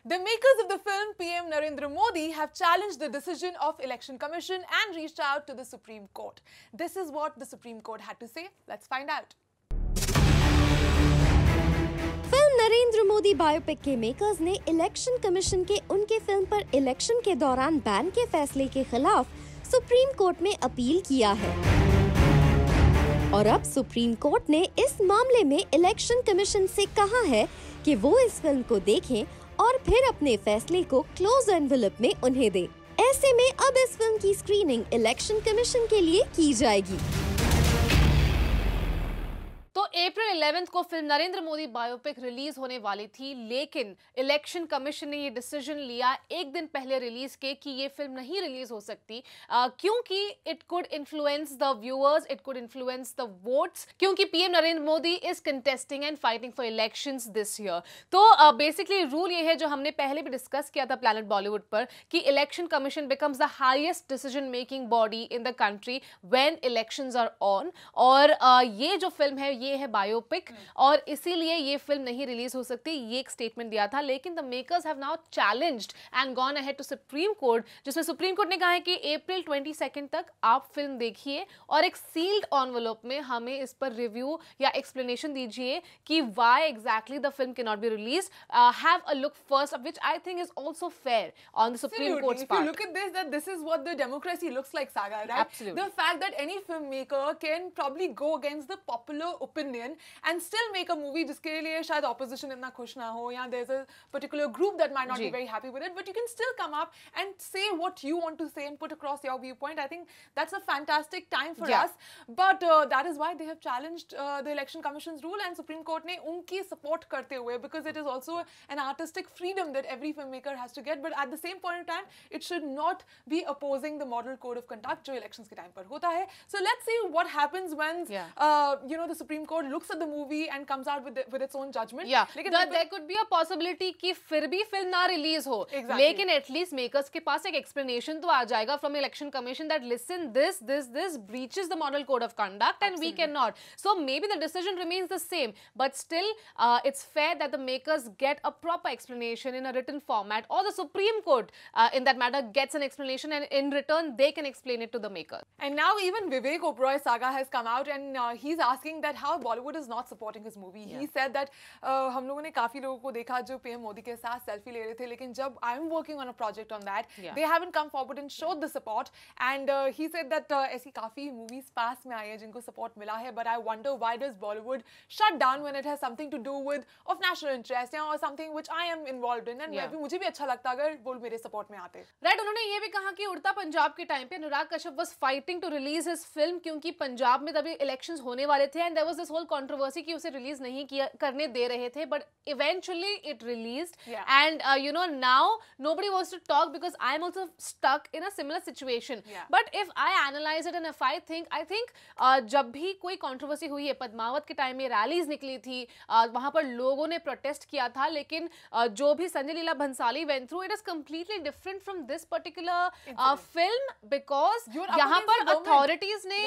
The makers of the film PM Narendra Modi have challenged the decision of Election Commission and reached out to the Supreme Court. This is what the Supreme Court had to say. Let's find out. Film Narendra Modi biopic के makers ने election commission के उनके film पर election के दौरान ban के फैसले के खिलाफ सुप्रीम कोर्ट में अपील किया है और अब सुप्रीम कोर्ट ने इस मामले में इलेक्शन कमीशन से कहा है कि वो इस फिल्म को देखें और फिर अपने फैसले को क्लोज एनवेलप में उन्हें दे। ऐसे में अब इस फिल्म की स्क्रीनिंग इलेक्शन कमीशन के लिए की जाएगी। तो अप्रैल 11 को film Narendra Modi biopic release होने वाली थी, लेकिन इलेक्शन कमीशन ने ये डिसीजन लिया एक दिन पहले रिलीज के कि ये फिल्म नहीं रिलीज हो सकती क्योंकि it could influence the viewers, it could influence the votes, क्योंकि PM Narendra Modi is contesting and fighting for elections this year. तो बेसिकली रूल ये है जो हमने पहले भी डिस्कस किया था प्लैनेट बॉलीवुड पर कि election commission becomes the highest decision making body in the country when elections are on. और ये जो फिल्म है ये है बायोपिक और इसीलिए ये फिल्म नहीं रिलीज हो सकती, ये एक स्टेटमेंट दिया था। लेकिन the makers have now challenged and gone ahead to supreme court, जिसमें सुप्रीम कोर्ट ने कहा है कि अप्रैल 22 तक आप फिल्म देखिए और एक सील्ड एनवेलप में हमें इस पर रिव्यू या एक्सप्लेनेशन दीजिए कि why exactly the film can not be release. Have a look first, which I think is also fair on the supreme courts part. If you part. look at this, that this is what the democracy looks like, Saga, right? Absolutely. The fact that any filmmaker can probably go against the popular opinion and still make a movie जिसके लिए शायद opposition इतना खुश ना हो, या there's a particular group that might not be very happy with it, but you can still come up and say what you want to say and put across your viewpoint. I think that's a fantastic time for us, but that is why they have challenged the Election Commission's rule, and Supreme Court ने उनकी support करते हुए, because it is also an artistic freedom that every filmmaker has to get, but at the same point in time it should not be opposing the model code of conduct जो elections के time पर होता है. So let's see what happens when the Supreme Court looks at the movie and comes out with its own judgment. There could be a possibility कि फिर भी film ना release हो, लेकिन एटलीस्ट मेकर्स के पास एक एक्सप्लेनेशन तो आ जाएगा from election commission that listen this breaches the model code of conduct and we cannot. So maybe the decision remains the same, but still it's fair that the makers get a proper explanation in a written format, or the Supreme Court in that matter gets an explanation, and in return they can explain it to the maker. And now even Vivek Oberoi Saga has come out and he's asking that how Bollywood is not supporting his movie. He said that हम लोगों ने काफी लोगों को देखा जो PM Modi के साथ सेल्फी ले रहे थे, लेकिन जब I'm working on a project on that, they haven't come forward and showed the support. And he said that ऐसी काफी movies पास में आई है जिनको support मिला है, but I wonder why does Bollywood shut down when it has something to do with of national interest or something which I am involved in, and मुझे भी अच्छा लगता अगर वो मेरे support में आते। राइट, उन्होंने ये भी कहा कि उड़ता पंजाब के टाइम पे Anurag Kashyap was fighting to release his film क्योंकि पंजाब में तभी इलेक्शंस होने वाले थे and there was this whole controversy कि उसे रिलीज नहीं किया करने दे रहे थे, but eventually it released and now nobody wants to talk because I am also stuck in a similar situation. But if I analyse it and if I think जब भी कोई कंट्रोवर्सी हुई है, पद्मावत के टाइम में रैलीज निकली थी, वहां पर लोगों ने प्रोटेस्ट किया था, लेकिन जो भी Sanjay Leela Bhansali went through, it is completely different from this particular film because यहाँ पर अथॉरिटीज ने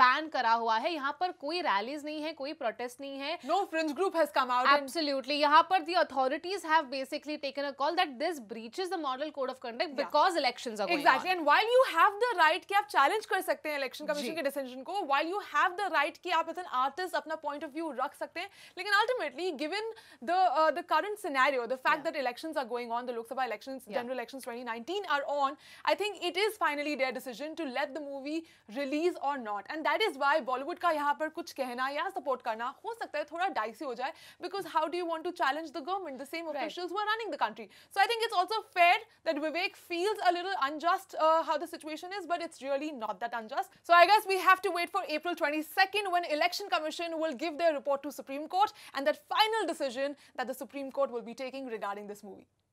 बैन करा हुआ है, यहाँ पर कोई रैलीज नहीं है, कोई प्रोटेस्ट नहीं है, no fringe group has come out. Absolutely, यहाँ पर the authorities have basically taken a call that this breaches the model code of conduct because elections are going on. And while you have the right कि आप challenge कर सकते हैं election commission के decision को, while you have the right कि आप as an artist अपना point of view रख सकते हैं, लेकिन ultimately given the current scenario, the fact that elections are going on, the Lok Sabha elections, general elections 2019 are on, I think it is finally their decision to let the movie release or not, and that is why Bollywood का यहाँ पर कुछ कहना या support करना हो सकता है थोड़ा dicey हो जाए, because how do you want to challenge the government, the same officials who are running the country? So I think it's also fair that Vivek feels a little unjust how the situation is, but it's really not that unjust. So I guess we have to wait for April 22nd when Election Commission will give their report to Supreme Court and that final decision that the Supreme Court will be taking regarding this movie.